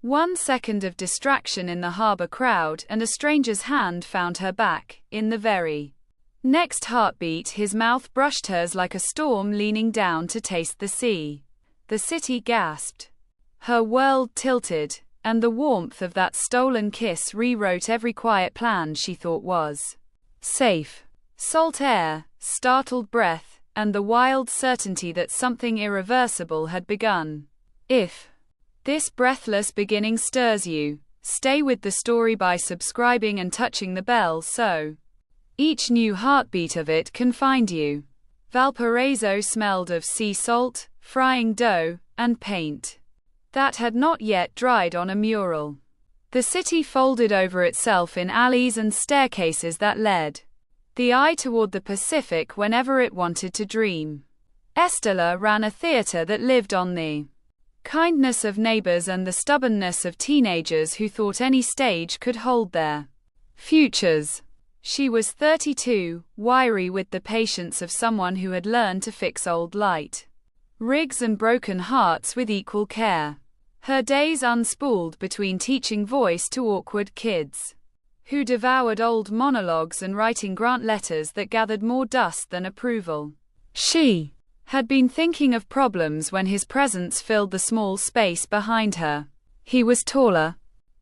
1 second of distraction in the harbor crowd, and a stranger's hand found her back. In the very next heartbeat, his mouth brushed hers like a storm leaning down to taste the sea. The city gasped. Her world tilted, and the warmth of that stolen kiss rewrote every quiet plan she thought was safe. Salt air, startled breath, and the wild certainty that something irreversible had begun. If this breathless beginning stirs you, stay with the story by subscribing and touching the bell so each new heartbeat of it can find you. Valparaiso smelled of sea salt, frying dough, and paint that had not yet dried on a mural. The city folded over itself in alleys and staircases that led the eye toward the Pacific whenever it wanted to dream. Estella ran a theater that lived on the kindness of neighbors and the stubbornness of teenagers who thought any stage could hold their futures. She was 32, wiry with the patience of someone who had learned to fix old light rigs and broken hearts with equal care. Her days unspooled between teaching voice to awkward kids who devoured old monologues and writing grant letters that gathered more dust than approval. She had been thinking of problems when his presence filled the small space behind her. He was taller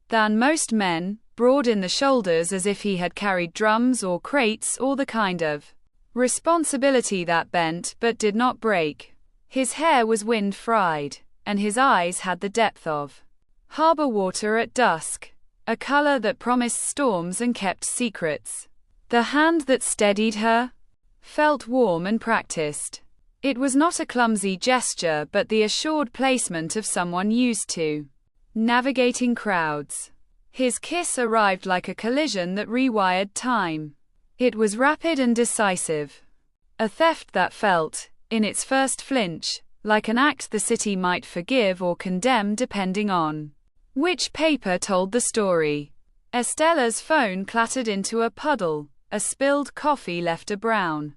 than most men, broad in the shoulders as if he had carried drums or crates or the kind of responsibility that bent but did not break. His hair was wind-fried, and his eyes had the depth of harbor water at dusk, a color that promised storms and kept secrets. The hand that steadied her felt warm and practiced. It was not a clumsy gesture but the assured placement of someone used to navigating crowds. His kiss arrived like a collision that rewired time. It was rapid and decisive. A theft that felt, in its first flinch, like an act the city might forgive or condemn depending on which paper told the story. Estella's phone clattered into a puddle. A spilled coffee left a brown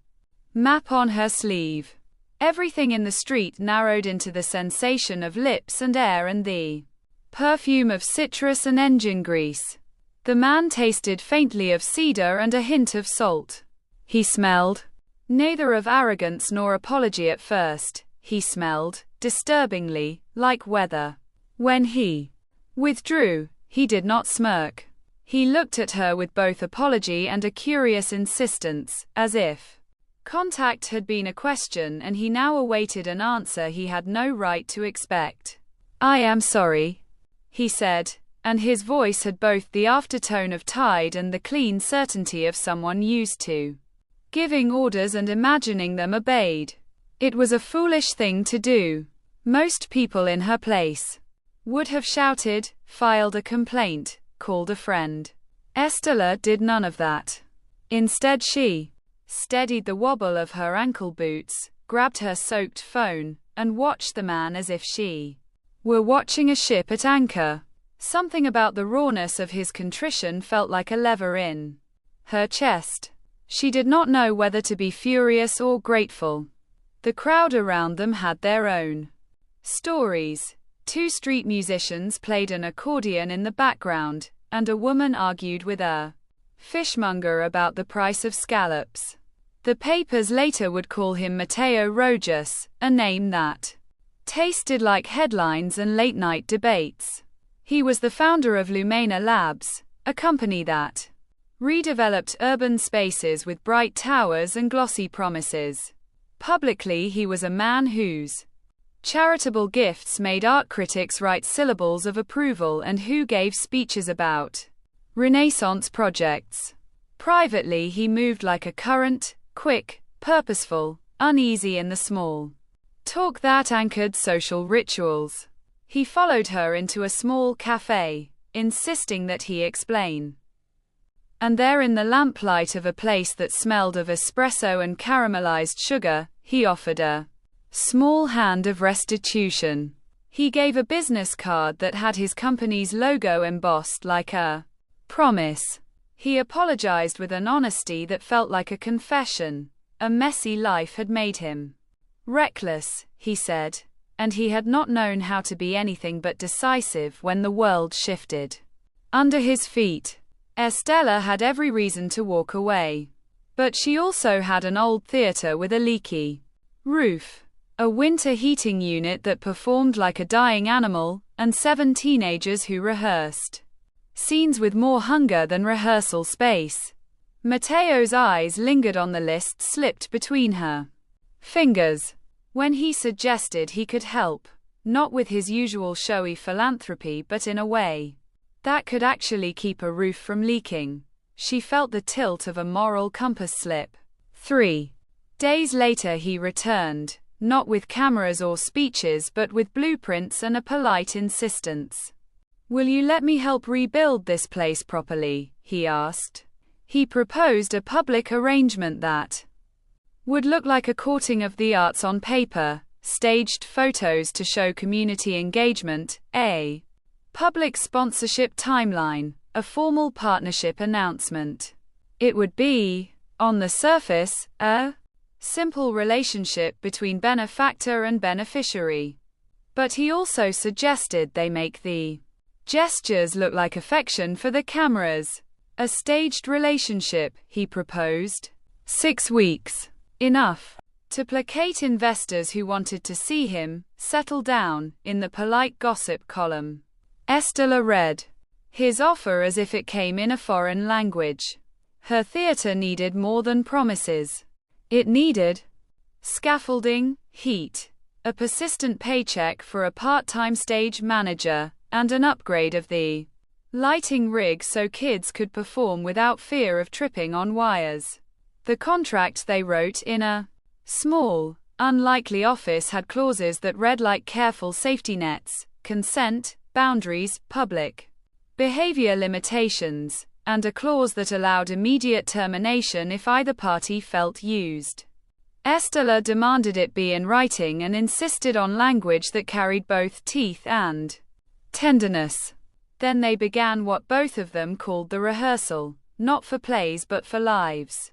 map on her sleeve. Everything in the street narrowed into the sensation of lips and air and the perfume of citrus and engine grease. The man tasted faintly of cedar and a hint of salt. He smelled neither of arrogance nor apology at first. He smelled, disturbingly, like weather. When he withdrew, he did not smirk. He looked at her with both apology and a curious insistence, as if contact had been a question and he now awaited an answer he had no right to expect. "I am sorry," he said, and his voice had both the aftertone of tide and the clean certainty of someone used to giving orders and imagining them obeyed. It was a foolish thing to do. Most people in her place would have shouted, filed a complaint, called a friend. Estella did none of that. Instead she steadied the wobble of her ankle boots, grabbed her soaked phone, and watched the man as if she were watching a ship at anchor. Something about the rawness of his contrition felt like a lever in her chest. She did not know whether to be furious or grateful. The crowd around them had their own stories. 2 street musicians played an accordion in the background, and a woman argued with a fishmonger about the price of scallops. The papers later would call him Mateo Rojas, a name that tasted like headlines and late-night debates. He was the founder of Lumena Labs, a company that redeveloped urban spaces with bright towers and glossy promises. Publicly, he was a man whose charitable gifts made art critics write syllables of approval and who gave speeches about Renaissance projects. Privately, he moved like a current, quick, purposeful, uneasy in the small talk that anchored social rituals. He followed her into a small cafe, insisting that he explain. And there in the lamplight of a place that smelled of espresso and caramelized sugar, he offered a small hand of restitution. He gave a business card that had his company's logo embossed like a promise. He apologized with an honesty that felt like a confession. A messy life had made him reckless, he said. and he had not known how to be anything but decisive when the world shifted under his feet. Estella had every reason to walk away. But she also had an old theater with a leaky roof, a winter heating unit that performed like a dying animal, and 7 teenagers who rehearsed scenes with more hunger than rehearsal space. Matteo's eyes lingered on the list slipped between her fingers when he suggested he could help, not with his usual showy philanthropy but in a way that could actually keep a roof from leaking. She felt the tilt of a moral compass slip. 3 days later he returned, not with cameras or speeches but with blueprints and a polite insistence. "Will you let me help rebuild this place properly?" he asked. He proposed a public arrangement that would look like a courting of the arts on paper, staged photos to show community engagement, a public sponsorship timeline, a formal partnership announcement. It would be, on the surface, a simple relationship between benefactor and beneficiary. But he also suggested they make the gestures look like affection for the cameras. A staged relationship, he proposed. 6 weeks. Enough to placate investors who wanted to see him settle down, in the polite gossip column. Estella read his offer as if it came in a foreign language. Her theater needed more than promises. It needed scaffolding, heat, a persistent paycheck for a part-time stage manager, and an upgrade of the lighting rig so kids could perform without fear of tripping on wires. The contract they wrote in a small, unlikely office had clauses that read like careful safety nets: consent, boundaries, public behavior limitations, and a clause that allowed immediate termination if either party felt used. Estella demanded it be in writing and insisted on language that carried both teeth and tenderness. Then they began what both of them called the rehearsal, not for plays but for lives.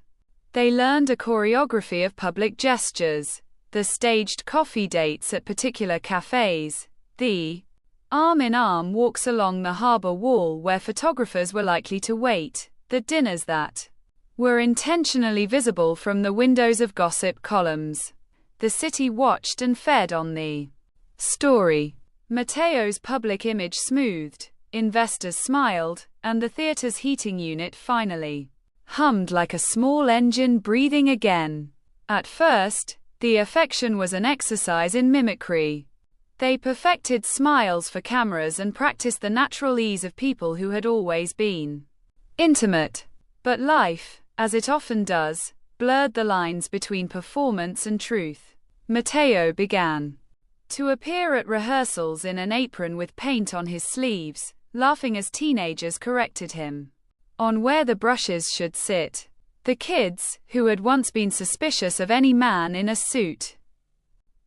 They learned a choreography of public gestures, the staged coffee dates at particular cafes, the arm-in-arm walks along the harbor wall where photographers were likely to wait, the dinners that were intentionally visible from the windows of gossip columns. The city watched and fed on the story. Matteo's public image smoothed, investors smiled, and the theater's heating unit finally hummed like a small engine breathing again. At first, the affection was an exercise in mimicry. They perfected smiles for cameras and practiced the natural ease of people who had always been intimate. But life, as it often does, blurred the lines between performance and truth. Matteo began to appear at rehearsals in an apron with paint on his sleeves, laughing as teenagers corrected him on where the brushes should sit. The kids, who had once been suspicious of any man in a suit,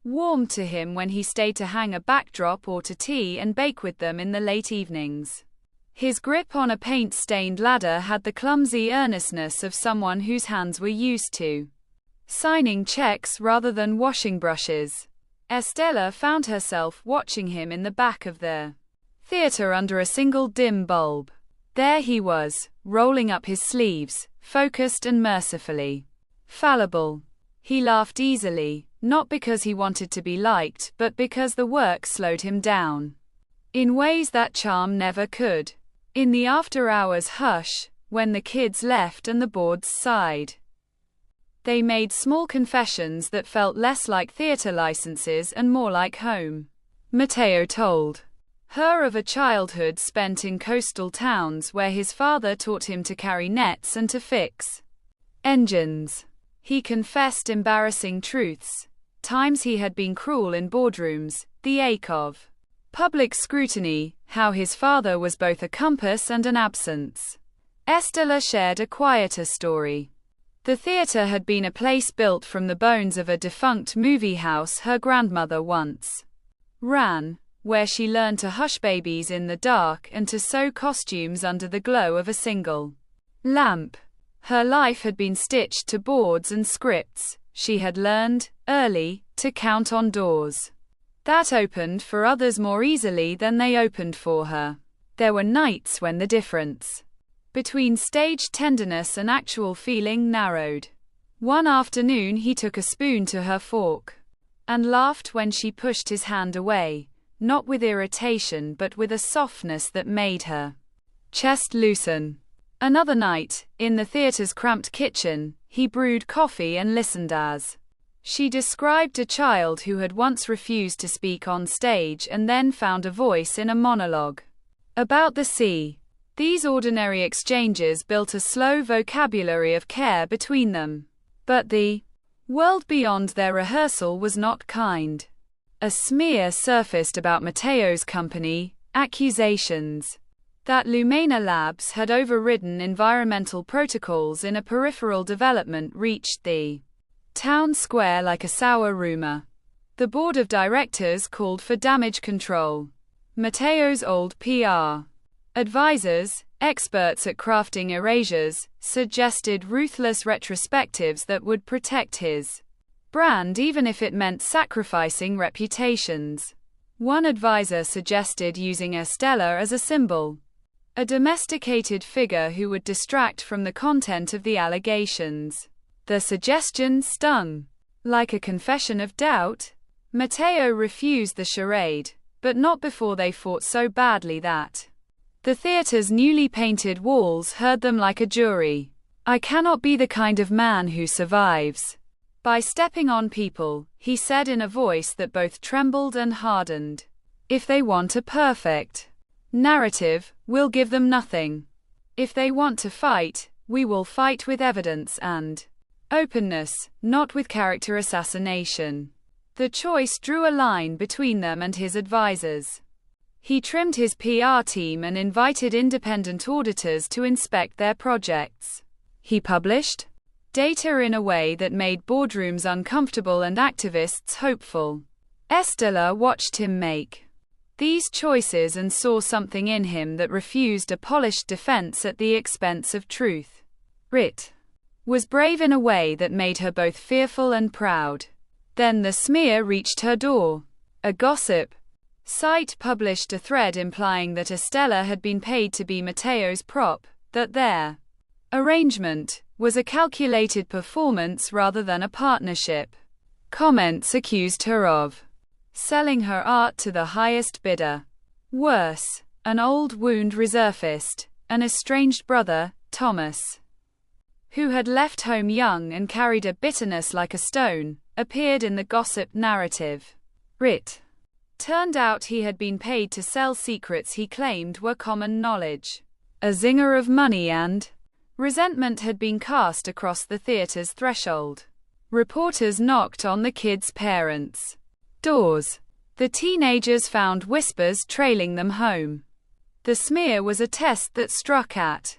warmed to him when he stayed to hang a backdrop or to tea and bake with them in the late evenings. His grip on a paint-stained ladder had the clumsy earnestness of someone whose hands were used to signing checks rather than washing brushes. Estella found herself watching him in the back of the theater under a single dim bulb. There he was, rolling up his sleeves, focused and mercifully fallible. He laughed easily, not because he wanted to be liked, but because the work slowed him down in ways that charm never could. In the after-hours hush, when the kids left and the boards sighed, they made small confessions that felt less like theater licenses and more like home. Matteo told her of a childhood spent in coastal towns where his father taught him to carry nets and to fix engines. He confessed embarrassing truths, times he had been cruel in boardrooms, the ache of public scrutiny, how his father was both a compass and an absence. Estella shared a quieter story. The theater had been a place built from the bones of a defunct movie house her grandmother once ran, where she learned to hush babies in the dark and to sew costumes under the glow of a single lamp. Her life had been stitched to boards and scripts. She had learned, early, to count on doors that opened for others more easily than they opened for her. There were nights when the difference between staged tenderness and actual feeling narrowed. One afternoon he took a spoon to her fork and laughed when she pushed his hand away, not with irritation but with a softness that made her chest loosen. Another night, in the theater's cramped kitchen, he brewed coffee and listened as she described a child who had once refused to speak on stage and then found a voice in a monologue about the sea. These ordinary exchanges built a slow vocabulary of care between them. But the world beyond their rehearsal was not kind. A smear surfaced about Matteo's company, accusations that Lumena Labs had overridden environmental protocols in a peripheral development reached the town square like a sour rumor. The board of directors called for damage control. Matteo's old PR advisors, experts at crafting erasures, suggested ruthless retrospectives that would protect his brand even if it meant sacrificing reputations. One advisor suggested using Estella as a symbol, a domesticated figure who would distract from the content of the allegations. The suggestion stung like a confession of doubt. Matteo refused the charade, but not before they fought so badly that the theater's newly painted walls heard them like a jury. I cannot be the kind of man who survives by stepping on people, he said in a voice that both trembled and hardened. If they want a perfect narrative, we'll give them nothing. If they want to fight, we will fight with evidence and openness, not with character assassination. The choice drew a line between them and his advisors. He trimmed his PR team and invited independent auditors to inspect their projects. He published data in a way that made boardrooms uncomfortable and activists hopeful. Estella watched him make these choices and saw something in him that refused a polished defense at the expense of truth. Rit was brave in a way that made her both fearful and proud. Then the smear reached her door. A gossip site published a thread implying that Estella had been paid to be Matteo's prop, that their arrangement was a calculated performance rather than a partnership. Comments accused her of selling her art to the highest bidder. Worse, an old wound resurfaced. An estranged brother, Thomas, who had left home young and carried a bitterness like a stone, appeared in the gossip narrative. Rit turned out he had been paid to sell secrets he claimed were common knowledge. A zinger of money and resentment had been cast across the theater's threshold. Reporters knocked on the kids' parents' doors. The teenagers found whispers trailing them home. The smear was a test that struck at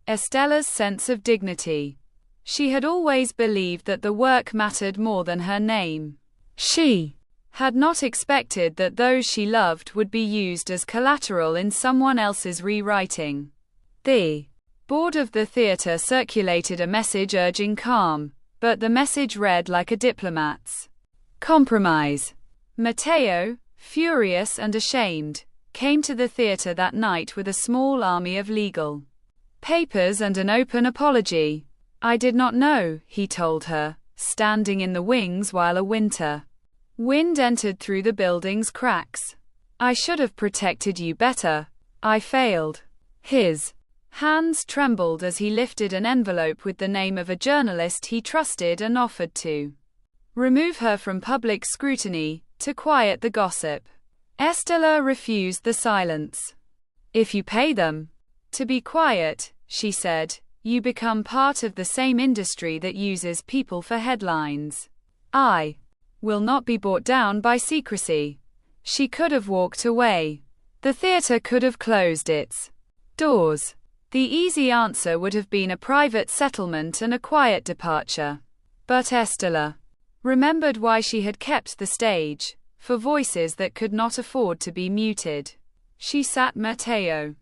Estella's sense of dignity. She had always believed that the work mattered more than her name. She had not expected that those she loved would be used as collateral in someone else's rewriting. The board of the theater circulated a message urging calm, but the message read like a diplomat's compromise. Matteo, furious and ashamed, came to the theater that night with a small army of legal papers and an open apology. I did not know, he told her, standing in the wings while a winter wind entered through the building's cracks. I should have protected you better. I failed. His hands trembled as he lifted an envelope with the name of a journalist he trusted and offered to remove her from public scrutiny, to quiet the gossip. Estella refused the silence. If you pay them to be quiet, she said, you become part of the same industry that uses people for headlines. I will not be brought down by secrecy. She could have walked away. The theater could have closed its doors. The easy answer would have been a private settlement and a quiet departure. But Estella remembered why she had kept the stage, for voices that could not afford to be muted. She sat Matteo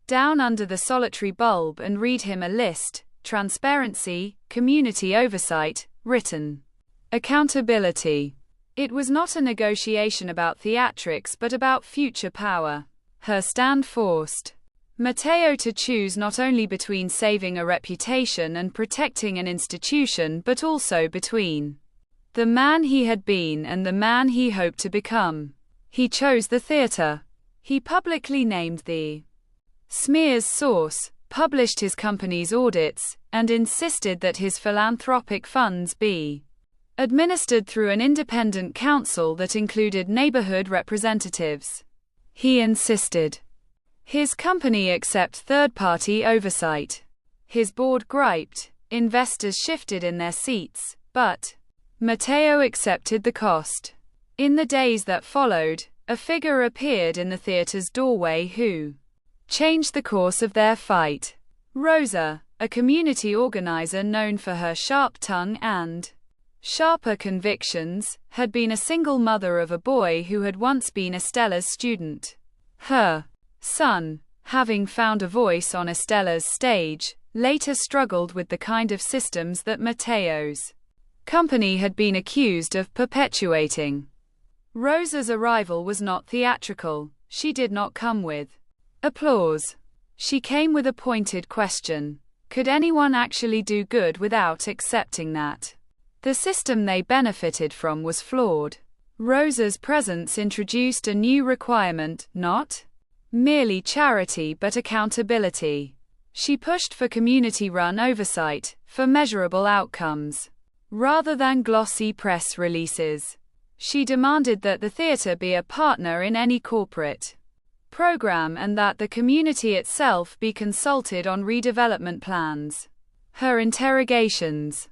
down under the solitary bulb and read him a list: transparency, community oversight, written accountability. It was not a negotiation about theatrics but about future power. Her stand forced Matteo to choose not only between saving a reputation and protecting an institution but also between the man he had been and the man he hoped to become. He chose the theater. He publicly named the smear's source, published his company's audits, and insisted that his philanthropic funds be administered through an independent council that included neighborhood representatives. He insisted his company accept third-party oversight. His board griped, investors shifted in their seats, but Matteo accepted the cost. In the days that followed, a figure appeared in the theater's doorway who changed the course of their fight. Rosa, a community organizer known for her sharp tongue and sharper convictions, had been a single mother of a boy who had once been Estella's student. Her son, having found a voice on Estella's stage, later struggled with the kind of systems that Matteo's company had been accused of perpetuating. Rosa's arrival was not theatrical. She did not come with applause. She came with a pointed question. Could anyone actually do good without accepting that the system they benefited from was flawed? Rosa's presence introduced a new requirement, not merely charity but accountability. She pushed for community-run oversight, for measurable outcomes, rather than glossy press releases. She demanded that the theater be a partner in any corporate program and that the community itself be consulted on redevelopment plans. Her interrogations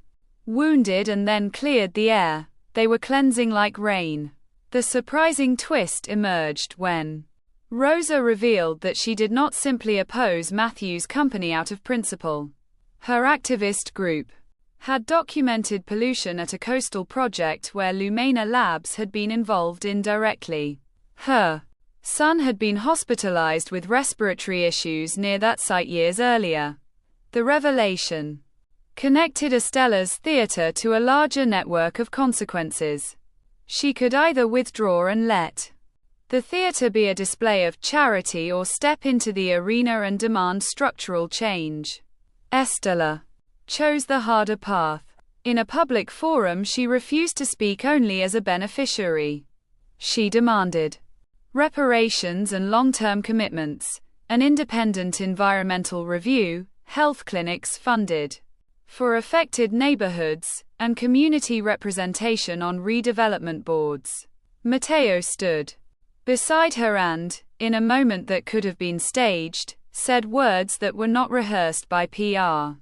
wounded and then cleared the air. They were cleansing like rain. The surprising twist emerged when Rosa revealed that she did not simply oppose Matthew's company out of principle. Her activist group had documented pollution at a coastal project where Lumina Labs had been involved indirectly. Her son had been hospitalized with respiratory issues near that site years earlier. The revelation connected Estella's theater to a larger network of consequences. She could either withdraw and let the theater be a display of charity or step into the arena and demand structural change. Estella chose the harder path. In a public forum, she refused to speak only as a beneficiary. She demanded reparations and long-term commitments, an independent environmental review, health clinics funded for affected neighborhoods, and community representation on redevelopment boards. Matteo stood beside her and, in a moment that could have been staged, said words that were not rehearsed by PR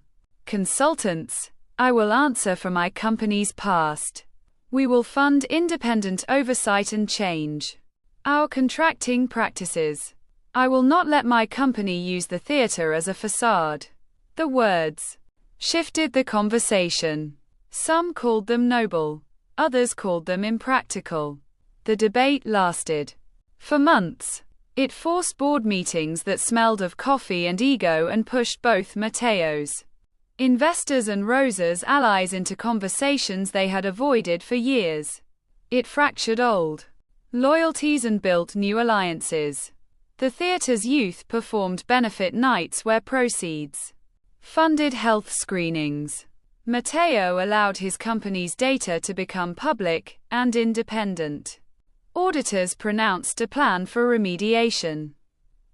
consultants. I will answer for my company's past. We will fund independent oversight and change our contracting practices. I will not let my company use the theater as a facade. The words shifted the conversation. Some called them noble. Others called them impractical. The debate lasted for months. It forced board meetings that smelled of coffee and ego and pushed both Matteo's investors and Rosa's allies into conversations they had avoided for years. It fractured old loyalties and built new alliances. The theater's youth performed benefit nights where proceeds funded health screenings. Matteo allowed his company's data to become public and independent. Auditors pronounced a plan for remediation.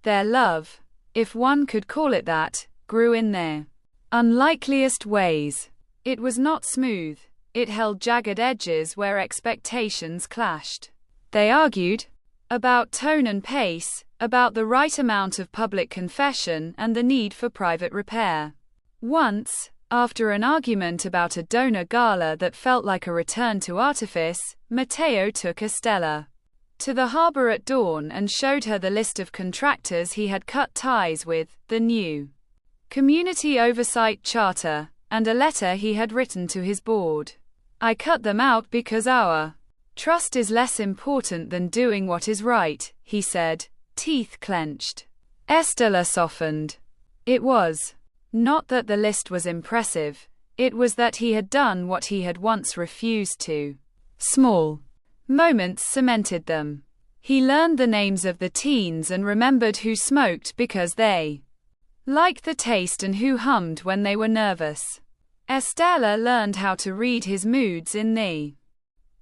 Their love, if one could call it that, grew in their unlikeliest ways. It was not smooth. It held jagged edges where expectations clashed. They argued about tone and pace, about the right amount of public confession and the need for private repair. Once, after an argument about a donor gala that felt like a return to artifice, Matteo took Estella to the harbor at dawn and showed her the list of contractors he had cut ties with, the new community oversight charter, and a letter he had written to his board. I cut them out because our trust is less important than doing what is right, he said, teeth clenched. Estella softened. It was not that the list was impressive, it was that he had done what he had once refused to. Small Moments cemented them. He learned the names of the teens and remembered who smoked because they liked the taste and who hummed when they were nervous. Estella learned how to read his moods in the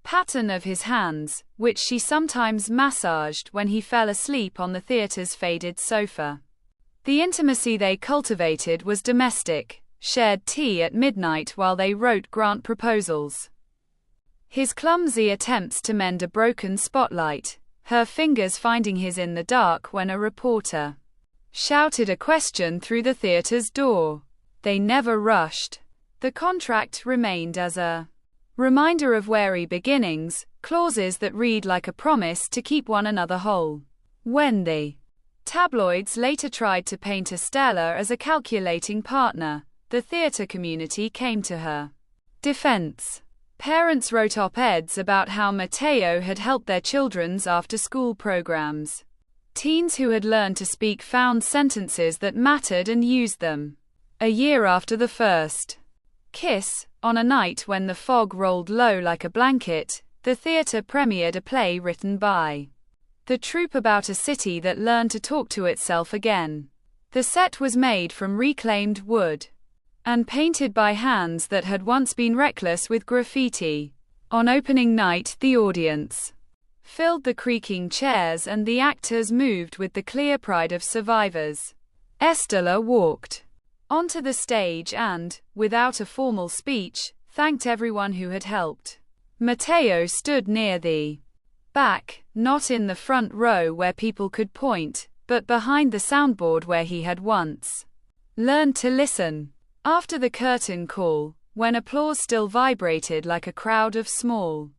pattern of his hands, which she sometimes massaged when he fell asleep on the theater's faded sofa. The intimacy they cultivated was domestic, shared tea at midnight while they wrote grant proposals. His clumsy attempts to mend a broken spotlight, her fingers finding his in the dark when a reporter shouted a question through the theater's door. They never rushed. The contract remained as a reminder of wary beginnings, clauses that read like a promise to keep one another whole. When the tabloids later tried to paint Estella as a calculating partner, the theater community came to her defense. Parents wrote op-eds about how Matteo had helped their children's after-school programs. Teens who had learned to speak found sentences that mattered and used them. A year after the first kiss, on a night when the fog rolled low like a blanket, the theater premiered a play written by the troupe about a city that learned to talk to itself again. The set was made from reclaimed wood and painted by hands that had once been reckless with graffiti. On opening night, the audience filled the creaking chairs and the actors moved with the clear pride of survivors. Estella walked onto the stage and, without a formal speech, thanked everyone who had helped. Matteo stood near the back, not in the front row where people could point, but behind the soundboard where he had once learned to listen. After the curtain call, when applause still vibrated like a crowd of small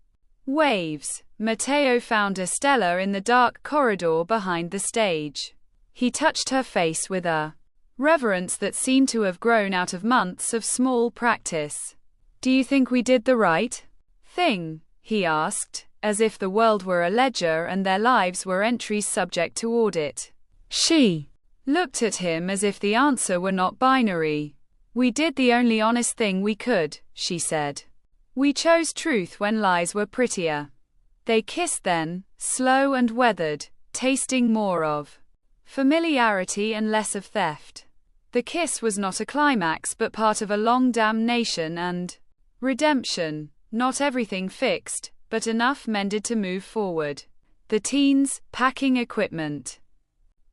waves, Matteo found Estella in the dark corridor behind the stage. He touched her face with a reverence that seemed to have grown out of months of small practice. "Do you think we did the right thing?" he asked, as if the world were a ledger and their lives were entries subject to audit. She looked at him as if the answer were not binary. "We did the only honest thing we could," she said. "We chose truth when lies were prettier." They kissed then, slow and weathered, tasting more of familiarity and less of theft. The kiss was not a climax but part of a long damnation and redemption. Not everything fixed, but enough mended to move forward. The teens, packing equipment,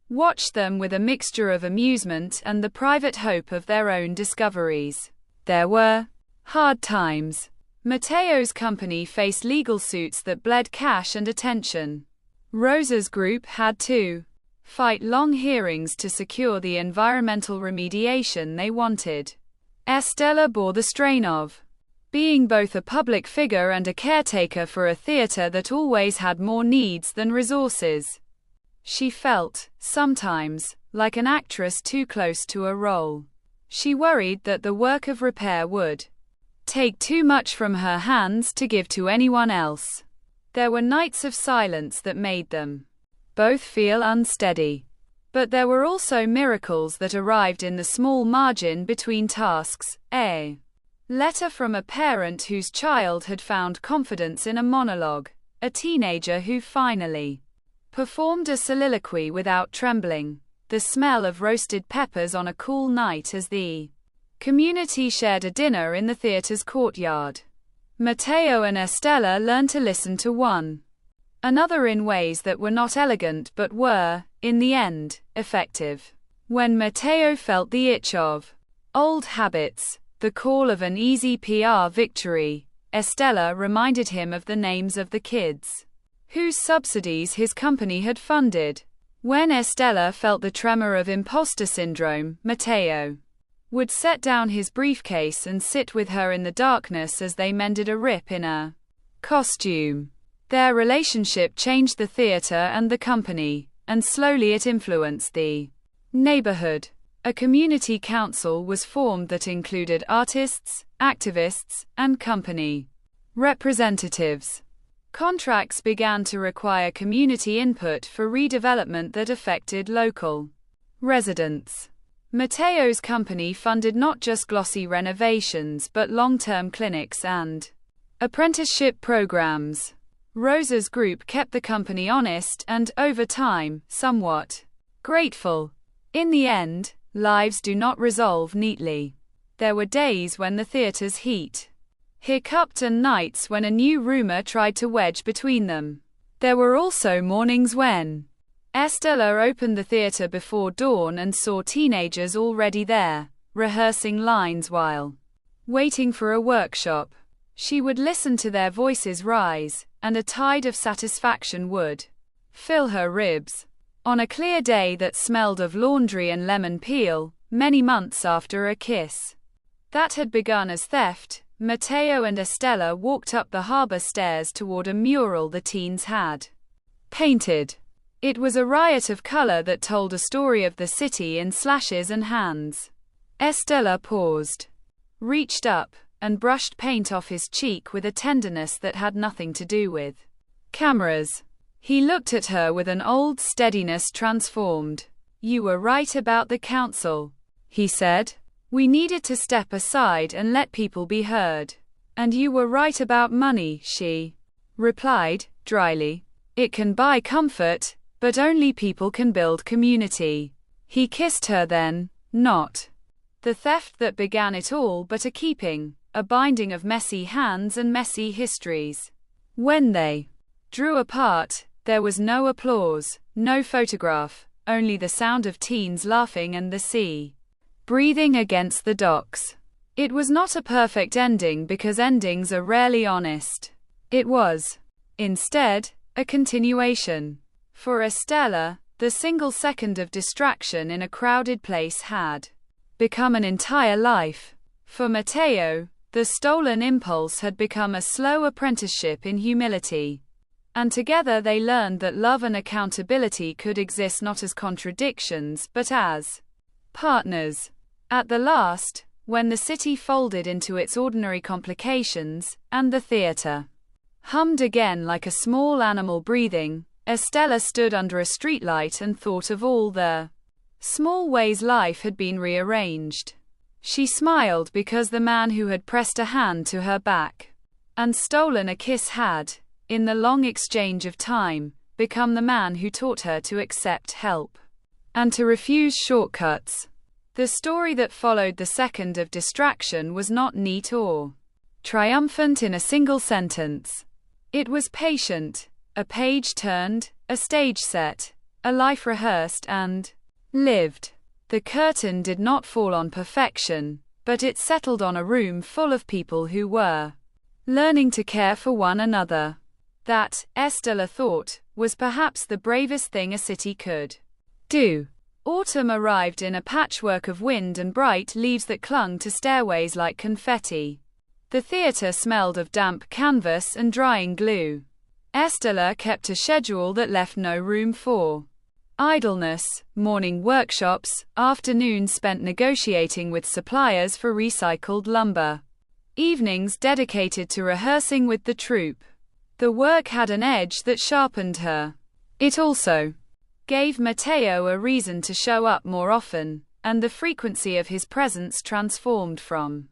watched them with a mixture of amusement and the private hope of their own discoveries. There were hard times. Matteo's company faced legal suits that bled cash and attention. Rosa's group had to fight long hearings to secure the environmental remediation they wanted. Estella bore the strain of being both a public figure and a caretaker for a theater that always had more needs than resources. She felt, sometimes, like an actress too close to a role. She worried that the work of repair would take too much from her hands to give to anyone else. There were nights of silence that made them both feel unsteady. But there were also miracles that arrived in the small margin between tasks. A letter from a parent whose child had found confidence in a monologue. A teenager who finally performed a soliloquy without trembling. The smell of roasted peppers on a cool night as the community shared a dinner in the theater's courtyard. Matteo and Estella learned to listen to one another in ways that were not elegant but were, in the end, effective. When Matteo felt the itch of old habits, the call of an easy PR victory, Estella reminded him of the names of the kids whose subsidies his company had funded. When Estella felt the tremor of imposter syndrome, Matteo would set down his briefcase and sit with her in the darkness as they mended a rip in a costume. Their relationship changed the theater and the company, and slowly it influenced the neighborhood. A community council was formed that included artists, activists, and company representatives. Contracts began to require community input for redevelopment that affected local residents. Matteo's company funded not just glossy renovations but long-term clinics and apprenticeship programs. Rosa's group kept the company honest and, over time, somewhat grateful. In the end, lives do not resolve neatly. There were days when the theater's heat hiccuped and nights when a new rumor tried to wedge between them. There were also mornings when Estella opened the theater before dawn and saw teenagers already there, rehearsing lines while waiting for a workshop. She would listen to their voices rise, and a tide of satisfaction would fill her ribs. On a clear day that smelled of laundry and lemon peel, many months after a kiss that had begun as theft, Matteo and Estella walked up the harbor stairs toward a mural the teens had painted. It was a riot of color that told a story of the city in slashes and hands. Estella paused, reached up, and brushed paint off his cheek with a tenderness that had nothing to do with cameras. He looked at her with an old steadiness transformed. "You were right about the council," he said. "We needed to step aside and let people be heard." "And you were right about money," she replied, dryly. "It can buy comfort, but only people can build community." He kissed her then, not the theft that began it all, but a keeping, a binding of messy hands and messy histories. When they drew apart, there was no applause, no photograph, only the sound of teens laughing and the sea breathing against the docks. It was not a perfect ending because endings are rarely honest. It was, instead, a continuation. For Estella, the single second of distraction in a crowded place had become an entire life. For Matteo, the stolen impulse had become a slow apprenticeship in humility. And together they learned that love and accountability could exist not as contradictions but as partners. At the last, when the city folded into its ordinary complications, and the theater hummed again like a small animal breathing, Estella stood under a streetlight and thought of all the small ways life had been rearranged. She smiled because the man who had pressed a hand to her back and stolen a kiss had, in the long exchange of time, become the man who taught her to accept help and to refuse shortcuts. The story that followed the second of distraction was not neat or triumphant in a single sentence. It was patient, a page turned, a stage set, a life rehearsed and lived. The curtain did not fall on perfection, but it settled on a room full of people who were learning to care for one another. That, Estella thought, was perhaps the bravest thing a city could do. Autumn arrived in a patchwork of wind and bright leaves that clung to stairways like confetti. The theater smelled of damp canvas and drying glue. Estella kept a schedule that left no room for idleness, morning workshops, afternoons spent negotiating with suppliers for recycled lumber, evenings dedicated to rehearsing with the troupe. The work had an edge that sharpened her. It also gave Matteo a reason to show up more often, and the frequency of his presence transformed from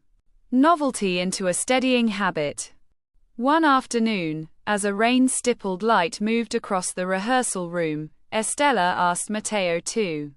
novelty into a steadying habit. One afternoon, as a rain-stippled light moved across the rehearsal room, Estella asked Matteo to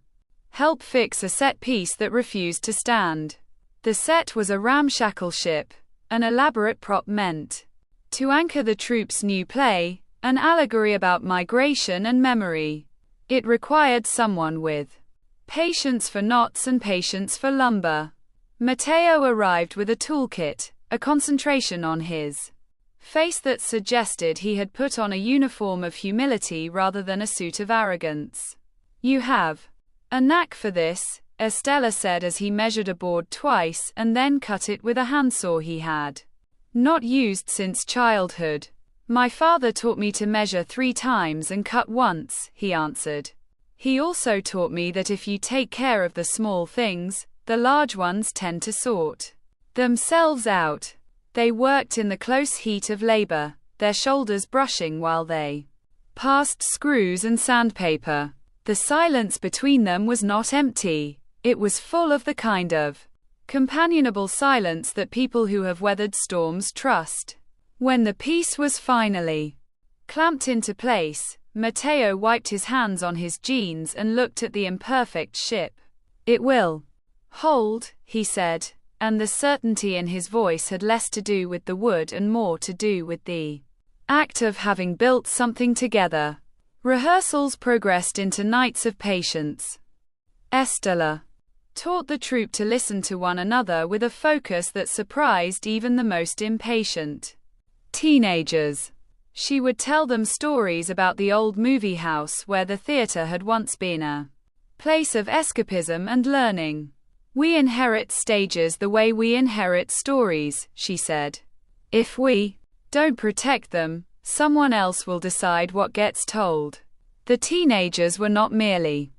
help fix a set piece that refused to stand. The set was a ramshackle ship, an elaborate prop meant to anchor the troupe's new play, an allegory about migration and memory. It required someone with patience for knots and patience for lumber. Matteo arrived with a toolkit, a concentration on his face that suggested he had put on a uniform of humility rather than a suit of arrogance. "You have a knack for this," Estella said as he measured a board twice and then cut it with a handsaw he had not used since childhood. "My father taught me to measure 3 times and cut once," he answered. "He also taught me that if you take care of the small things, the large ones tend to sort themselves out." They worked in the close heat of labor, their shoulders brushing while they passed screws and sandpaper. The silence between them was not empty. It was full of the kind of companionable silence that people who have weathered storms trust. When the piece was finally clamped into place, Matteo wiped his hands on his jeans and looked at the imperfect ship. "It will hold," he said, and the certainty in his voice had less to do with the wood and more to do with the act of having built something together. Rehearsals progressed into nights of patience. Estella taught the troupe to listen to one another with a focus that surprised even the most impatient teenagers. She would tell them stories about the old movie house where the theater had once been a place of escapism and learning. "We inherit stages the way we inherit stories," she said. "If we don't protect them, someone else will decide what gets told." The teenagers were not merely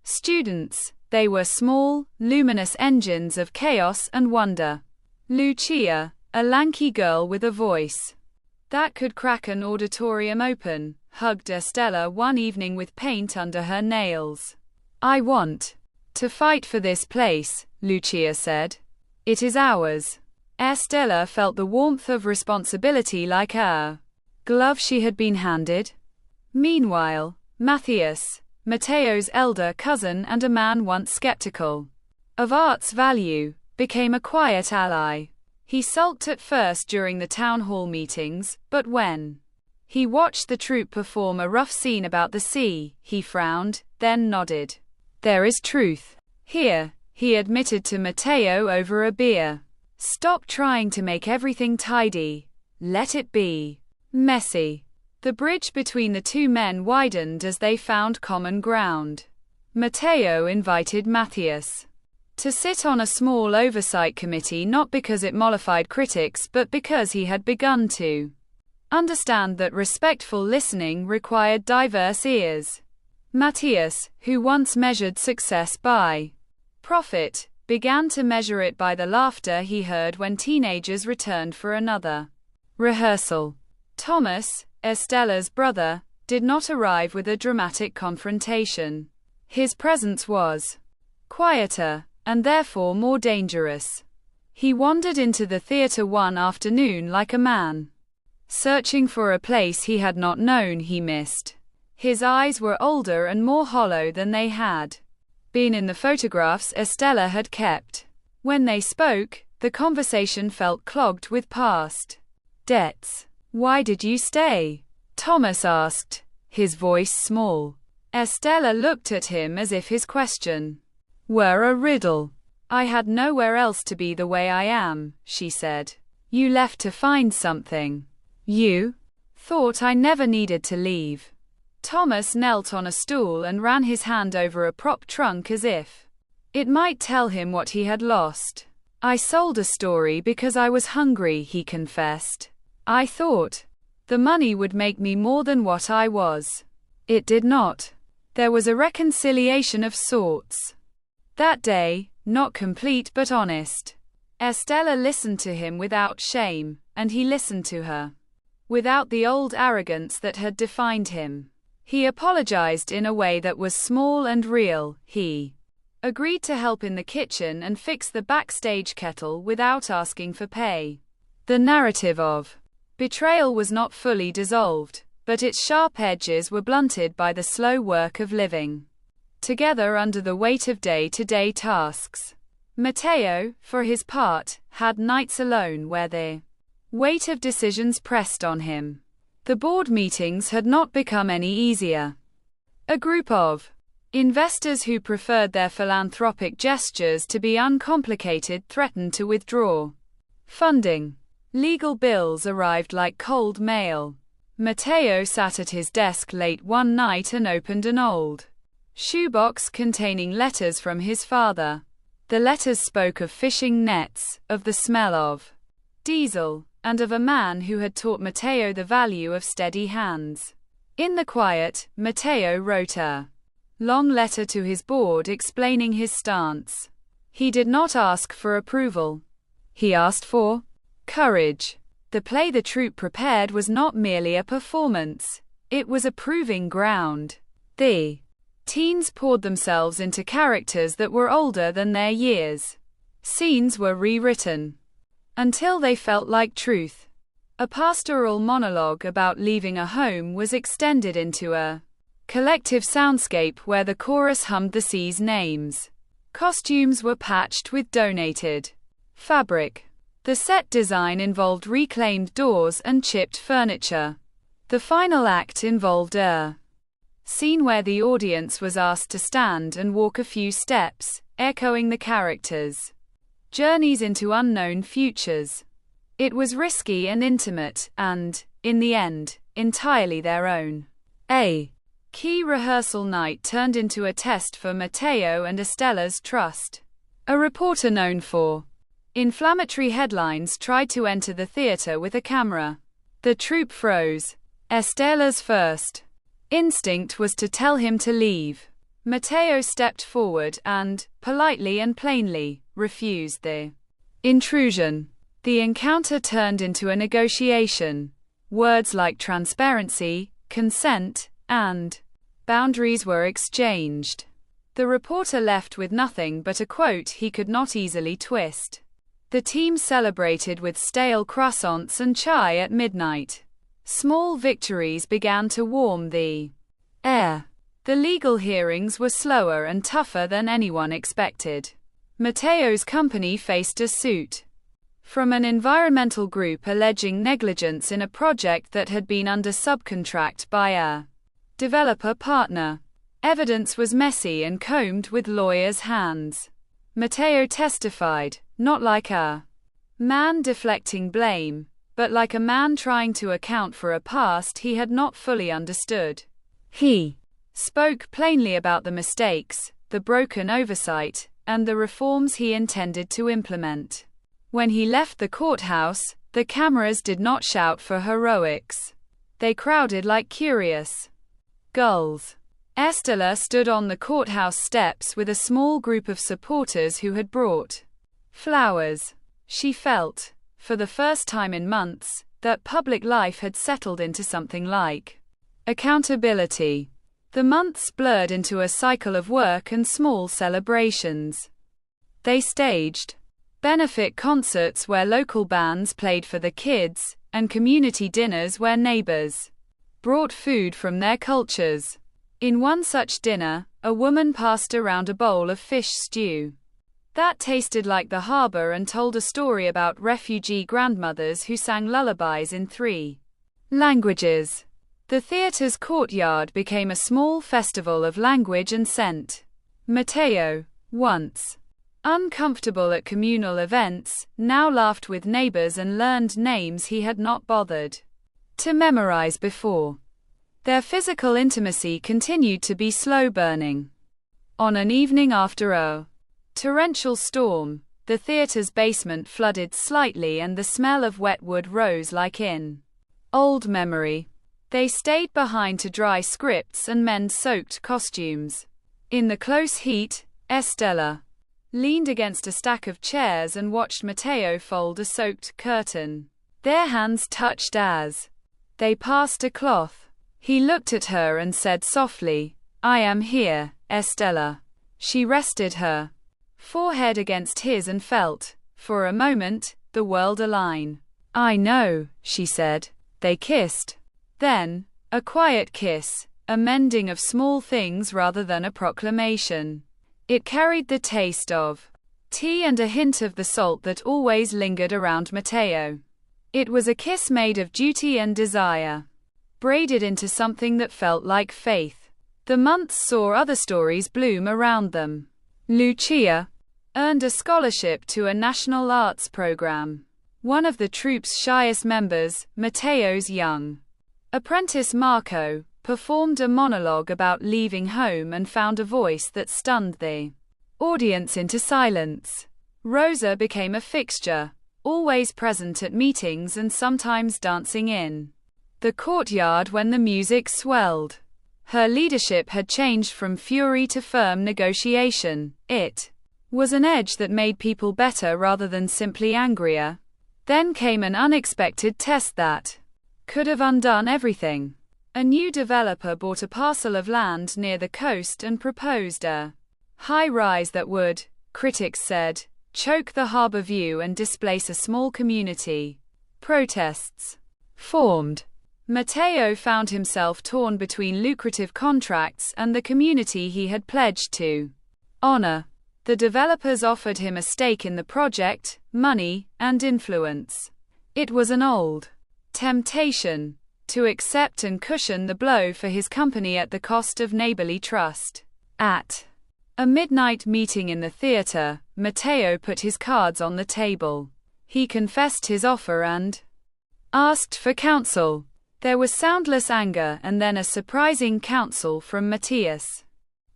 students, they were small, luminous engines of chaos and wonder. Lucia, a lanky girl with a voice that could crack an auditorium open, hugged Estella one evening with paint under her nails. "I want to fight for this place," Lucia said. "It is ours." Estella felt the warmth of responsibility like a glove she had been handed. Meanwhile, Matthias, Matteo's elder cousin and a man once skeptical of art's value, became a quiet ally. He sulked at first during the town hall meetings, but when he watched the troupe perform a rough scene about the sea, he frowned, then nodded. "There is truth here," he admitted to Matteo over a beer. "Stop trying to make everything tidy. Let it be messy." The bridge between the two men widened as they found common ground. Matteo invited Matthias to sit on a small oversight committee, not because it mollified critics but because he had begun to understand that respectful listening required diverse ears. Matthias, who once measured success by profit, began to measure it by the laughter he heard when teenagers returned for another rehearsal. Thomas, Estella's brother, did not arrive with a dramatic confrontation. His presence was quieter, and therefore more dangerous. He wandered into the theater one afternoon like a man searching for a place he had not known he missed. His eyes were older and more hollow than they had been in the photographs Estella had kept. When they spoke, the conversation felt clogged with past debts. "Why did you stay?" Thomas asked, his voice small. Estella looked at him as if his question were a riddle. "I had nowhere else to be the way I am," she said. "You left to find something. You thought I never needed to leave." Thomas knelt on a stool and ran his hand over a prop trunk as if it might tell him what he had lost. "I sold a story because I was hungry," he confessed. "I thought the money would make me more than what I was. It did not." There was a reconciliation of sorts that day, not complete but honest. Estella listened to him without shame, and he listened to her without the old arrogance that had defined him. He apologized in a way that was small and real. He agreed to help in the kitchen and fix the backstage kettle without asking for pay. The narrative of betrayal was not fully dissolved, but its sharp edges were blunted by the slow work of living together under the weight of day-to-day tasks. Matteo, for his part, had nights alone where the weight of decisions pressed on him. The board meetings had not become any easier. A group of investors who preferred their philanthropic gestures to be uncomplicated threatened to withdraw funding. Legal bills arrived like cold mail. Matteo sat at his desk late one night and opened an old shoebox containing letters from his father. The letters spoke of fishing nets, of the smell of diesel, and of a man who had taught Matteo the value of steady hands. In the quiet, Matteo wrote a long letter to his board explaining his stance. He did not ask for approval. He asked for courage. The play the troupe prepared was not merely a performance. It was a proving ground. The teens poured themselves into characters that were older than their years. Scenes were rewritten until they felt like truth. A pastoral monologue about leaving a home was extended into a collective soundscape where the chorus hummed the sea's names. Costumes were patched with donated fabric. The set design involved reclaimed doors and chipped furniture. The final act involved a scene where the audience was asked to stand and walk a few steps, echoing the characters' journeys into unknown futures. It was risky and intimate, and, in the end, entirely their own. A key rehearsal night turned into a test for Matteo and Estella's trust. A reporter known for inflammatory headlines tried to enter the theater with a camera. The troupe froze. Estella's first instinct was to tell him to leave. Matteo stepped forward and, politely and plainly, refused the intrusion. The encounter turned into a negotiation. Words like transparency, consent, and boundaries were exchanged. The reporter left with nothing but a quote he could not easily twist. The team celebrated with stale croissants and chai at midnight. Small victories began to warm the air. The legal hearings were slower and tougher than anyone expected. Matteo's company faced a suit from an environmental group alleging negligence in a project that had been under subcontract by a developer partner. Evidence was messy and combed with lawyers' hands. Matteo testified, not like a man deflecting blame, but like a man trying to account for a past he had not fully understood. He spoke plainly about the mistakes, the broken oversight, and the reforms he intended to implement. When he left the courthouse, the cameras did not shout for heroics. They crowded like curious gulls. Estella stood on the courthouse steps with a small group of supporters who had brought flowers. She felt, for the first time in months, that public life had settled into something like accountability. The months blurred into a cycle of work and small celebrations. They staged benefit concerts where local bands played for the kids, and community dinners where neighbors brought food from their cultures. In one such dinner, a woman passed around a bowl of fish stew that tasted like the harbor and told a story about refugee grandmothers who sang lullabies in 3 languages. The theater's courtyard became a small festival of language and scent. Matteo, once uncomfortable at communal events, now laughed with neighbors and learned names he had not bothered to memorize before. Their physical intimacy continued to be slow burning. On an evening after a torrential storm, the theater's basement flooded slightly and the smell of wet wood rose like in old memory. They stayed behind to dry scripts and mend soaked costumes. In the close heat, Estella leaned against a stack of chairs and watched Matteo fold a soaked curtain. Their hands touched as they passed a cloth. He looked at her and said softly, "I am here, Estella." She rested her forehead against his and felt, for a moment, the world align. "I know," she said. They kissed. Then, a quiet kiss, a mending of small things rather than a proclamation. It carried the taste of tea and a hint of the salt that always lingered around Matteo. It was a kiss made of duty and desire, braided into something that felt like faith. The months saw other stories bloom around them. Lucia earned a scholarship to a national arts program. One of the troupe's shyest members, Matteo's young apprentice Marco, performed a monologue about leaving home and found a voice that stunned the audience into silence. Rosa became a fixture, always present at meetings and sometimes dancing in the courtyard when the music swelled. Her leadership had changed from fury to firm negotiation. It was an edge that made people better rather than simply angrier. Then came an unexpected test that could have undone everything. A new developer bought a parcel of land near the coast and proposed a high-rise that would, critics said, choke the harbor view and displace a small community. Protests formed. Matteo found himself torn between lucrative contracts and the community he had pledged to honor. The developers offered him a stake in the project, money, and influence. It was an old temptation to accept and cushion the blow for his company at the cost of neighborly trust. At a midnight meeting in the theater, Matteo put his cards on the table. He confessed his offer and asked for counsel. There was soundless anger and then a surprising counsel from Matthias.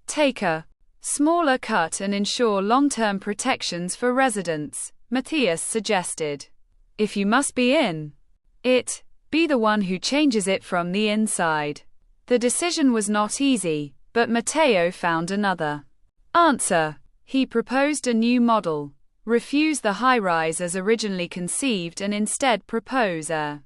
Take a smaller cut and ensure long-term protections for residents, Matthias suggested. If you must be in it, be the one who changes it from the inside. The decision was not easy, but Matteo found another answer. He proposed a new model. Refuse the high-rise as originally conceived and instead propose a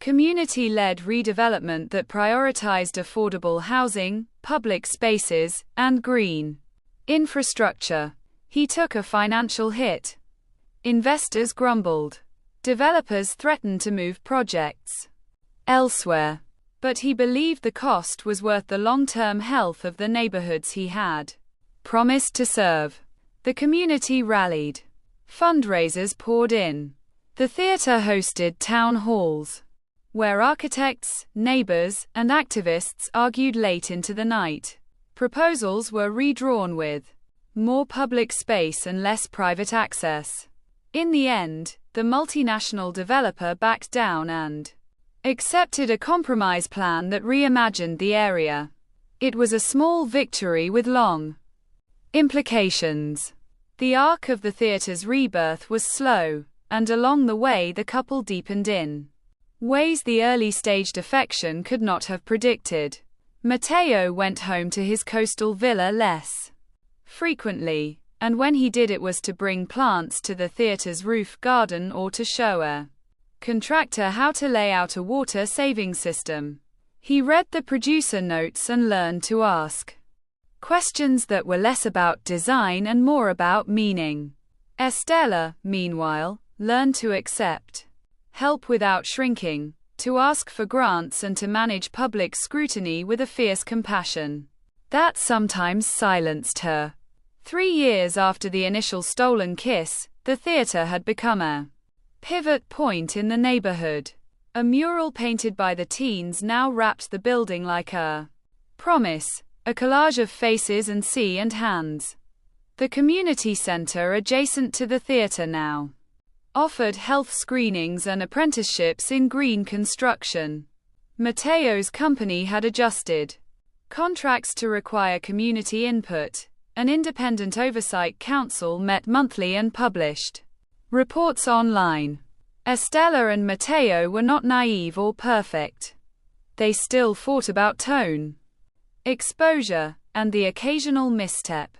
community-led redevelopment that prioritized affordable housing, public spaces, and green infrastructure. He took a financial hit. Investors grumbled. Developers threatened to move projects elsewhere. But he believed the cost was worth the long-term health of the neighborhoods he had promised to serve. The community rallied. Fundraisers poured in. The theater hosted town halls, where architects, neighbors, and activists argued late into the night. Proposals were redrawn with more public space and less private access. In the end, the multinational developer backed down and accepted a compromise plan that reimagined the area. It was a small victory with long implications. The arc of the theater's rebirth was slow, and along the way the couple deepened in ways the early-stage defection could not have predicted. Matteo went home to his coastal villa less frequently, and when he did it was to bring plants to the theater's roof garden or to show a contractor how to lay out a water-saving system. He read the producer notes and learned to ask questions that were less about design and more about meaning. Estella, meanwhile, learned to accept help without shrinking, to ask for grants and to manage public scrutiny with a fierce compassion that sometimes silenced her. 3 years after the initial stolen kiss, the theater had become a pivot point in the neighborhood. A mural painted by the teens now wrapped the building like a promise, a collage of faces and sea and hands. The community center adjacent to the theater now offered health screenings and apprenticeships in green construction. Matteo's company had adjusted contracts to require community input. An independent oversight council met monthly and published reports online. Estella and Matteo were not naive or perfect. They still fought about tone, exposure, and the occasional misstep.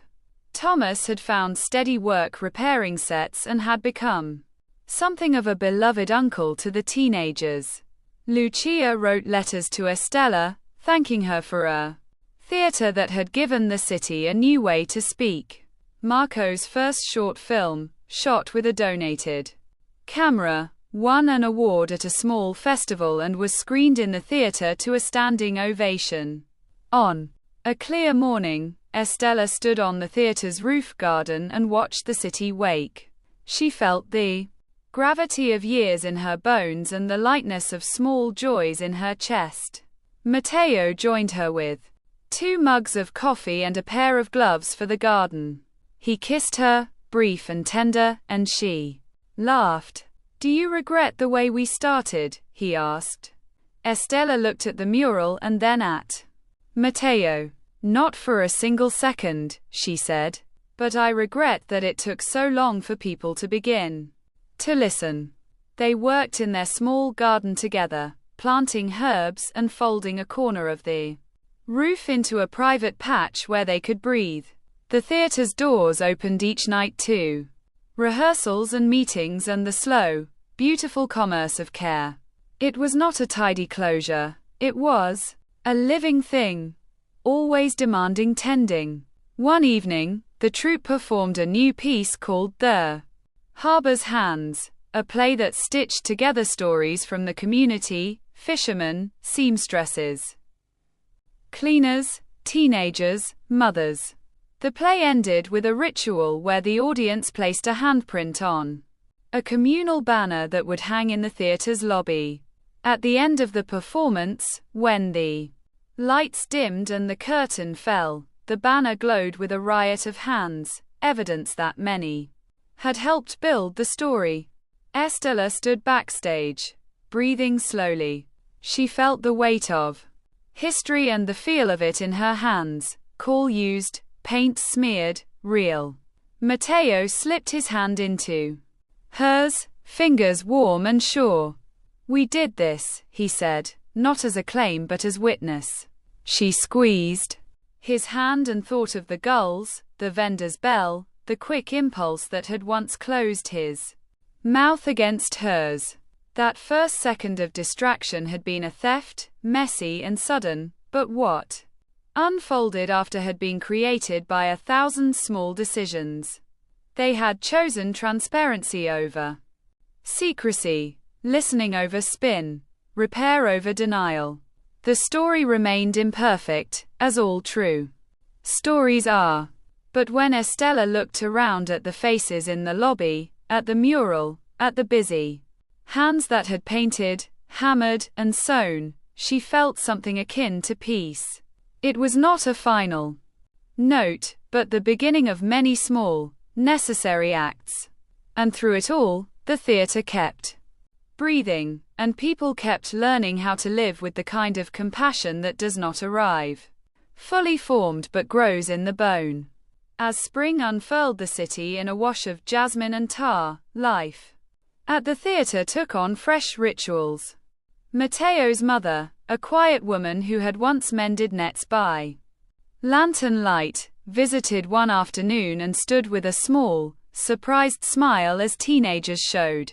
Thomas had found steady work repairing sets and had become something of a beloved uncle to the teenagers. Lucia wrote letters to Estella, thanking her for a theater that had given the city a new way to speak. Marco's first short film, shot with a donated camera, won an award at a small festival and was screened in the theater to a standing ovation. On a clear morning, Estella stood on the theater's roof garden and watched the city wake. She felt the gravity of years in her bones and the lightness of small joys in her chest. Matteo joined her with 2 mugs of coffee and a pair of gloves for the garden. He kissed her, brief and tender, and she laughed. "Do you regret the way we started?" he asked. Estella looked at the mural and then at Matteo. "Not for a single second," she said. "But I regret that it took so long for people to begin to listen." They worked in their small garden together, planting herbs and folding a corner of the roof into a private patch where they could breathe. The theater's doors opened each night to rehearsals and meetings and the slow, beautiful commerce of care. It was not a tidy closure. It was a living thing, always demanding tending. One evening, the troupe performed a new piece called The Harbor's Hands, a play that stitched together stories from the community: fishermen, seamstresses, cleaners, teenagers, mothers. The play ended with a ritual where the audience placed a handprint on a communal banner that would hang in the theater's lobby. At the end of the performance, when the lights dimmed and the curtain fell, the banner glowed with a riot of hands, evidence that many had helped build the story. Estella stood backstage, breathing slowly. She felt the weight of history and the feel of it in her hands. Call used, paint smeared, real. Mateo slipped his hand into hers, fingers warm and sure. "We did this," he said, not as a claim but as witness. She squeezed his hand and thought of the gulls, the vendor's bell, the quick impulse that had once closed his mouth against hers. That first second of distraction had been a theft, messy and sudden, but what unfolded after had been created by 1,000 small decisions. They had chosen transparency over secrecy, listening over spin, repair over denial. The story remained imperfect, as all true stories are. But when Estella looked around at the faces in the lobby, at the mural, at the busy hands that had painted, hammered, and sewn, she felt something akin to peace. It was not a final note, but the beginning of many small, necessary acts. And through it all, the theater kept breathing, and people kept learning how to live with the kind of compassion that does not arrive fully formed but grows in the bone. As spring unfurled the city in a wash of jasmine and tar, life at the theater took on fresh rituals. Mateo's mother, a quiet woman who had once mended nets by lantern light, visited one afternoon and stood with a small, surprised smile as teenagers showed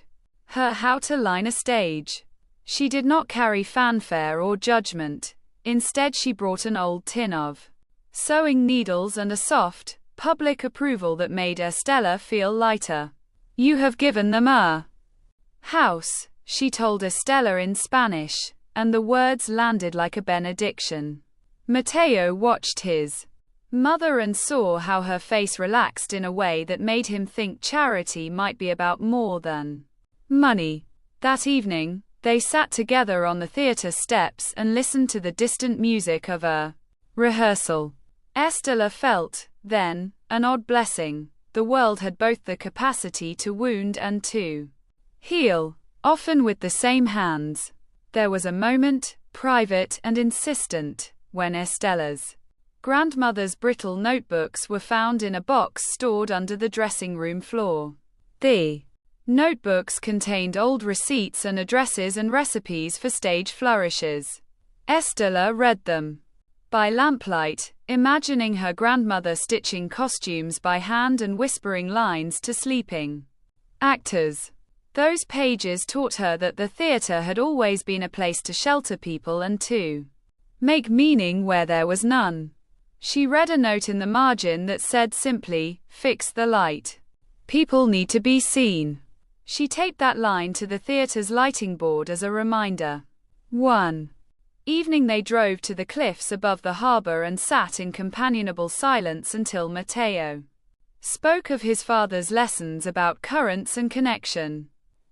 her how to line a stage. She did not carry fanfare or judgment. Instead, she brought an old tin of sewing needles and a soft, public approval that made Estella feel lighter. "You have given them a house," she told Estella in Spanish, and the words landed like a benediction. Mateo watched his mother and saw how her face relaxed in a way that made him think charity might be about more than money. That evening, they sat together on the theater steps and listened to the distant music of a rehearsal. Estella felt, then, an odd blessing. The world had both the capacity to wound and to heal, often with the same hands. There was a moment, private and insistent, when Estella's grandmother's brittle notebooks were found in a box stored under the dressing room floor. The notebooks contained old receipts and addresses and recipes for stage flourishes. Estella read them by lamplight, imagining her grandmother stitching costumes by hand and whispering lines to sleeping actors. Those pages taught her that the theater had always been a place to shelter people and to make meaning where there was none. She read a note in the margin that said simply, "Fix the light. People need to be seen." She taped that line to the theater's lighting board as a reminder. One evening they drove to the cliffs above the harbor and sat in companionable silence until Mateo spoke of his father's lessons about currents and connection.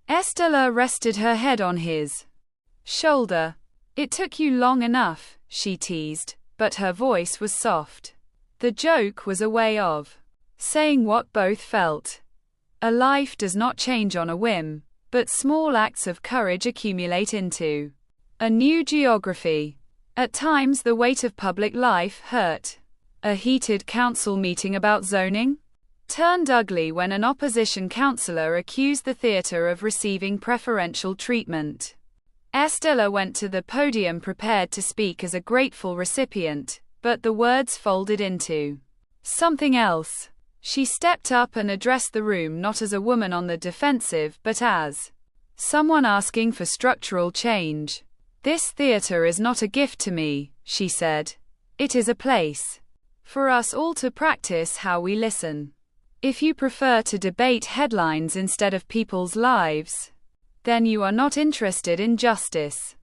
Estella rested her head on his shoulder. "It took you long enough," she teased, but her voice was soft. The joke was a way of saying what both felt. A life does not change on a whim, but small acts of courage accumulate into a new geography. At times the weight of public life hurt. A heated council meeting about zoning turned ugly when an opposition councillor accused the theater of receiving preferential treatment. Estella went to the podium prepared to speak as a grateful recipient, but the words folded into something else. She stepped up and addressed the room not as a woman on the defensive but as someone asking for structural change. "This theater is not a gift to me," she said. "It is a place for us all to practice how we listen." If you prefer to debate headlines instead of people's lives, then you are not interested in justice.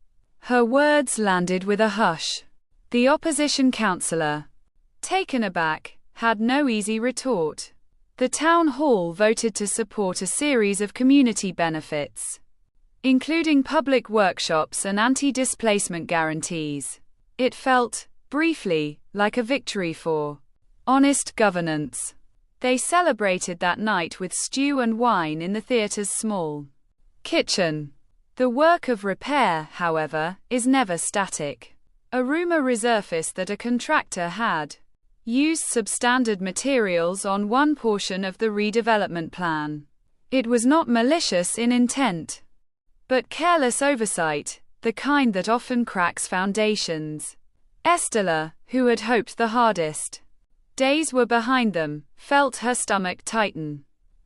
Her words landed with a hush. The opposition councillor, taken aback, had no easy retort. The town hall voted to support a series of community benefits, including public workshops and anti-displacement guarantees. It felt, briefly, like a victory for honest governance. They celebrated that night with stew and wine in the theatre's small kitchen. The work of repair, however, is never static. A rumor resurfaced that a contractor had used substandard materials on one portion of the redevelopment plan. It was not malicious in intent, but careless oversight, the kind that often cracks foundations. Estella, who had hoped the hardest days were behind them, felt her stomach tighten.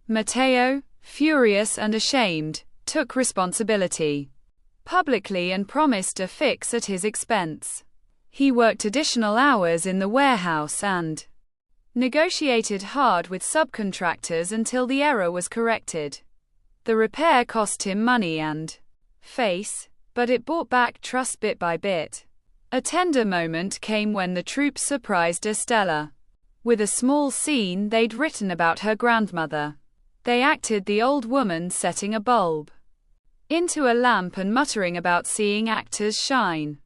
Matteo, furious and ashamed, took responsibility publicly and promised a fix at his expense. He worked additional hours in the warehouse and negotiated hard with subcontractors until the error was corrected. The repair cost him money and face, but it bought back trust bit by bit. A tender moment came when the troops surprised Estella with a small scene they'd written about her grandmother. They acted the old woman setting a bulb into a lamp and muttering about seeing actors shine.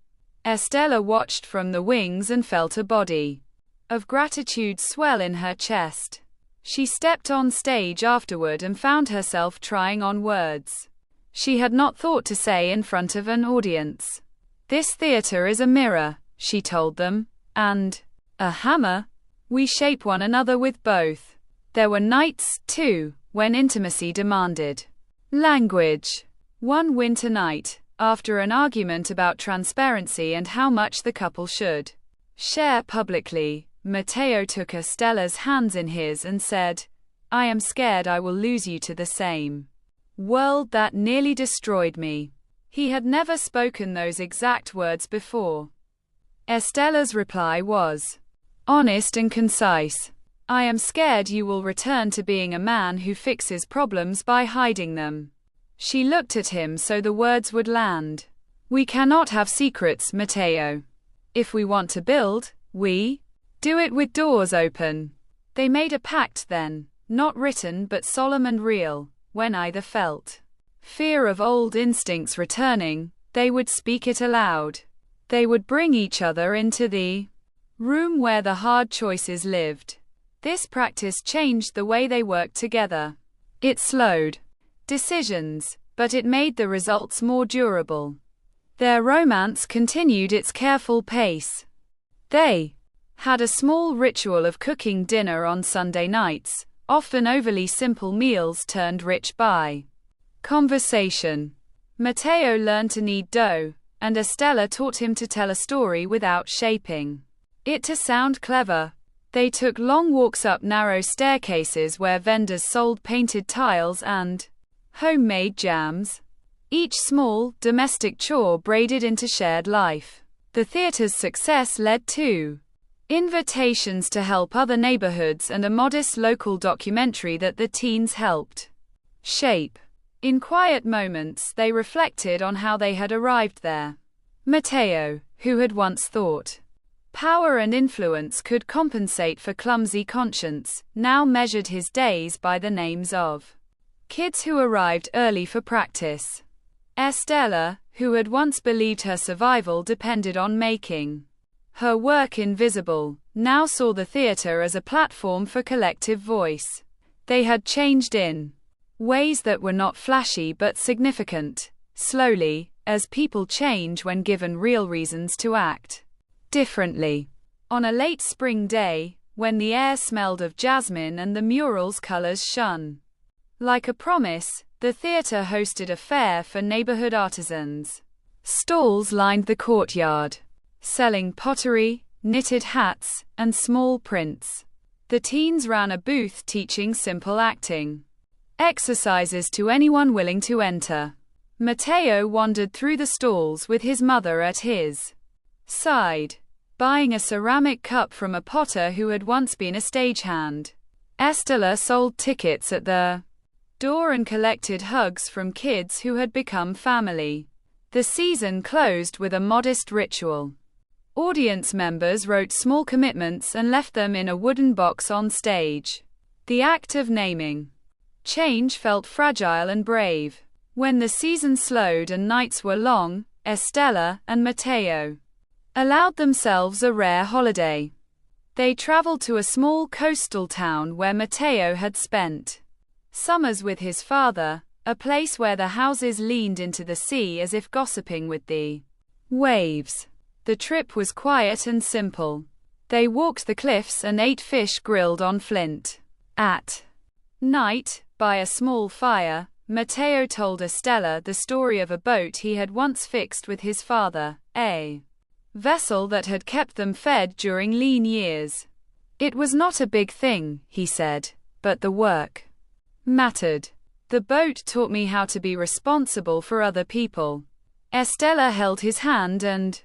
Estella watched from the wings and felt a body of gratitude swell in her chest. She stepped on stage afterward and found herself trying on words she had not thought to say in front of an audience. "This theater is a mirror," she told them, "and a hammer. We shape one another with both." There were nights, too, when intimacy demanded language. One winter night, after an argument about transparency and how much the couple should share publicly, Matteo took Estella's hands in his and said, "I am scared I will lose you to the same world that nearly destroyed me." He had never spoken those exact words before. Estella's reply was honest and concise. "I am scared you will return to being a man who fixes problems by hiding them." She looked at him so the words would land. "We cannot have secrets, Matteo. If we want to build, we do it with doors open." They made a pact then, not written but solemn and real. When either felt fear of old instincts returning, they would speak it aloud. They would bring each other into the room where the hard choices lived. This practice changed the way they worked together. It slowed decisions, but it made the results more durable. Their romance continued its careful pace. They had a small ritual of cooking dinner on Sunday nights, often overly simple meals turned rich by conversation. Matteo learned to knead dough, and Estella taught him to tell a story without shaping it to sound clever. They took long walks up narrow staircases where vendors sold painted tiles and homemade jams. Each small, domestic chore braided into shared life. The theater's success led to invitations to help other neighborhoods and a modest local documentary that the teens helped shape. In quiet moments, they reflected on how they had arrived there. Matteo, who had once thought power and influence could compensate for clumsy conscience, now measured his days by the names of kids who arrived early for practice. Estella, who had once believed her survival depended on making her work invisible, now saw the theater as a platform for collective voice. They had changed in ways that were not flashy but significant. Slowly, as people change when given real reasons to act differently. On a late spring day, when the air smelled of jasmine and the mural's colors shone like a promise, the theater hosted a fair for neighborhood artisans. Stalls lined the courtyard, selling pottery, knitted hats, and small prints. The teens ran a booth teaching simple acting exercises to anyone willing to enter. Matteo wandered through the stalls with his mother at his side, buying a ceramic cup from a potter who had once been a stagehand. Estella sold tickets at the door and collected hugs from kids who had become family. The season closed with a modest ritual. Audience members wrote small commitments and left them in a wooden box on stage. The act of naming change felt fragile and brave. When the season slowed and nights were long, Estella and Matteo allowed themselves a rare holiday. They traveled to a small coastal town where Matteo had spent summers with his father, a place where the houses leaned into the sea as if gossiping with the waves. The trip was quiet and simple. They walked the cliffs and ate fish grilled on flint. At night, by a small fire, Matteo told Estella the story of a boat he had once fixed with his father, a vessel that had kept them fed during lean years. It was not a big thing, he said, but the work mattered. The boat taught me how to be responsible for other people. Estella held his hand and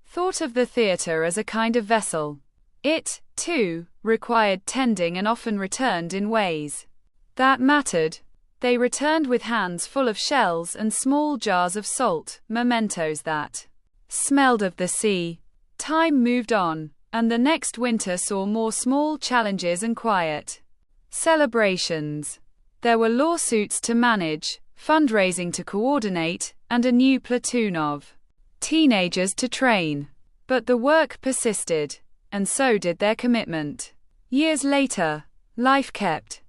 thought of the theater as a kind of vessel. It, too, required tending and often returned in ways that mattered. They returned with hands full of shells and small jars of salt, mementos that smelled of the sea. Time moved on, and the next winter saw more small challenges and quiet celebrations. There were lawsuits to manage, fundraising to coordinate, and a new platoon of teenagers to train. But the work persisted, and so did their commitment. Years later, life kept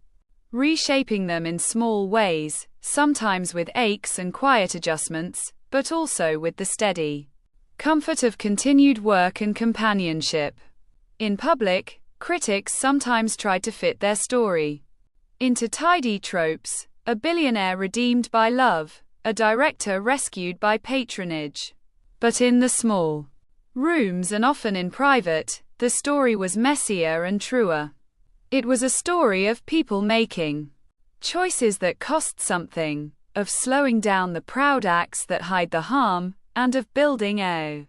reshaping them in small ways, sometimes with aches and quiet adjustments, but also with the steady comfort of continued work and companionship. In public, critics sometimes tried to fit their story into tidy tropes: a billionaire redeemed by love, a director rescued by patronage. But in the small rooms and often in private, the story was messier and truer. It was a story of people making choices that cost something, of slowing down the proud acts that hide the harm, and of building a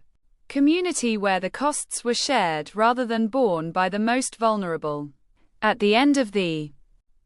community where the costs were shared rather than borne by the most vulnerable. At the end of the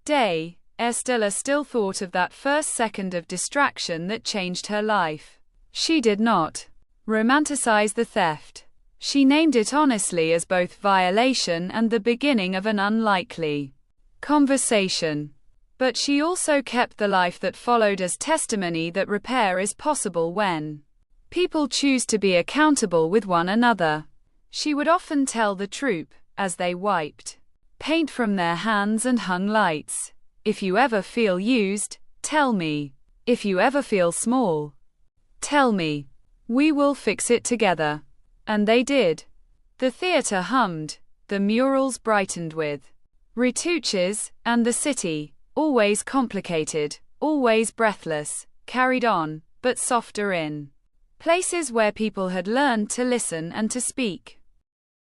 day, Estella still thought of that first second of distraction that changed her life. She did not romanticize the theft. She named it honestly as both violation and the beginning of an unlikely conversation. But she also kept the life that followed as testimony that repair is possible when people choose to be accountable with one another. She would often tell the troupe, as they wiped paint from their hands and hung lights, "If you ever feel used, tell me. If you ever feel small, tell me. We will fix it together." And they did. The theater hummed, the murals brightened with retouches, and the city, always complicated, always breathless, carried on, but softer in places where people had learned to listen and to speak.